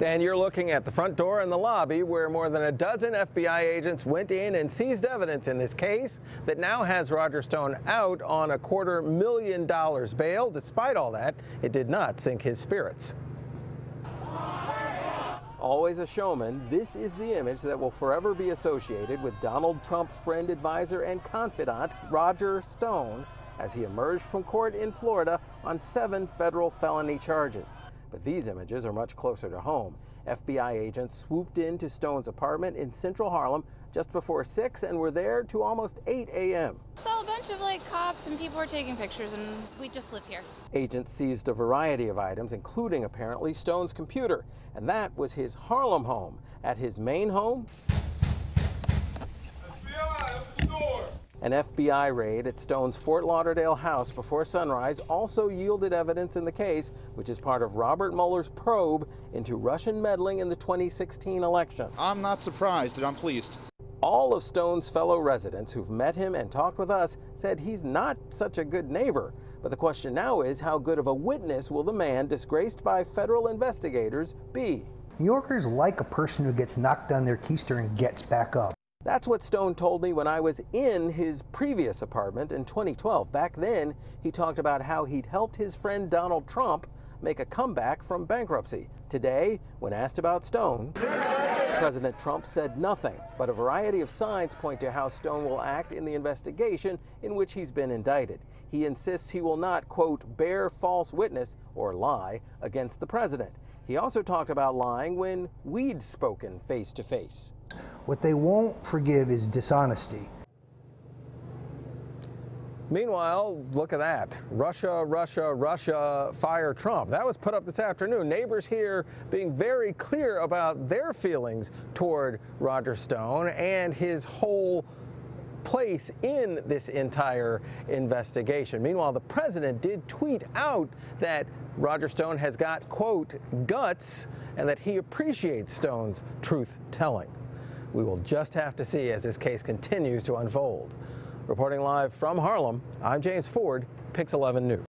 And you're looking at the front door and the lobby where more than a dozen FBI agents went in and seized evidence in this case that now has Roger Stone out on $250,000 bail. Despite all that, it did not sink his spirits. Always a showman, this is the image that will forever be associated with Donald Trump friend, advisor, and confidant Roger Stone as he emerged from court in Florida on 7 federal felony charges. But these images are much closer to home. FBI agents swooped into Stone's apartment in central Harlem just before 6 and were there to almost 8 a.m. Saw a bunch of cops and people were taking pictures, and we just live here. Agents seized a variety of items, including apparently Stone's computer, and that was his Harlem home. At his main home, FBI, open the door. An FBI raid at Stone's Fort Lauderdale house before sunrise also yielded evidence in the case, which is part of Robert Mueller's probe into Russian meddling in the 2016 election. I'm not surprised, and I'm pleased. All of Stone's fellow residents who've met him and talked with us said he's not such a good neighbor. But the question now is, how good of a witness will the man disgraced by federal investigators be? New Yorkers like a person who gets knocked on their keister and gets back up. That's what Stone told me when I was in his previous apartment in 2012. Back then, he talked about how he'd helped his friend Donald Trump make a comeback from bankruptcy. Today, when asked about Stone, President Trump said nothing, but a variety of signs point to how Stone will act in the investigation in which he's been indicted. He insists he will not, quote, bear false witness or lie against the president. He also talked about lying when we'd spoken face to face. What they won't forgive is dishonesty. Meanwhile, look at that. Russia, Russia, Russia, fire Trump. That was put up this afternoon. Neighbors here being very clear about their feelings toward Roger Stone and his whole place in this entire investigation. Meanwhile, the president did tweet out that Roger Stone has got, quote, guts, and that he appreciates Stone's truth-telling. We will just have to see as this case continues to unfold. Reporting live from Harlem, I'm James Ford, Pix 11 News.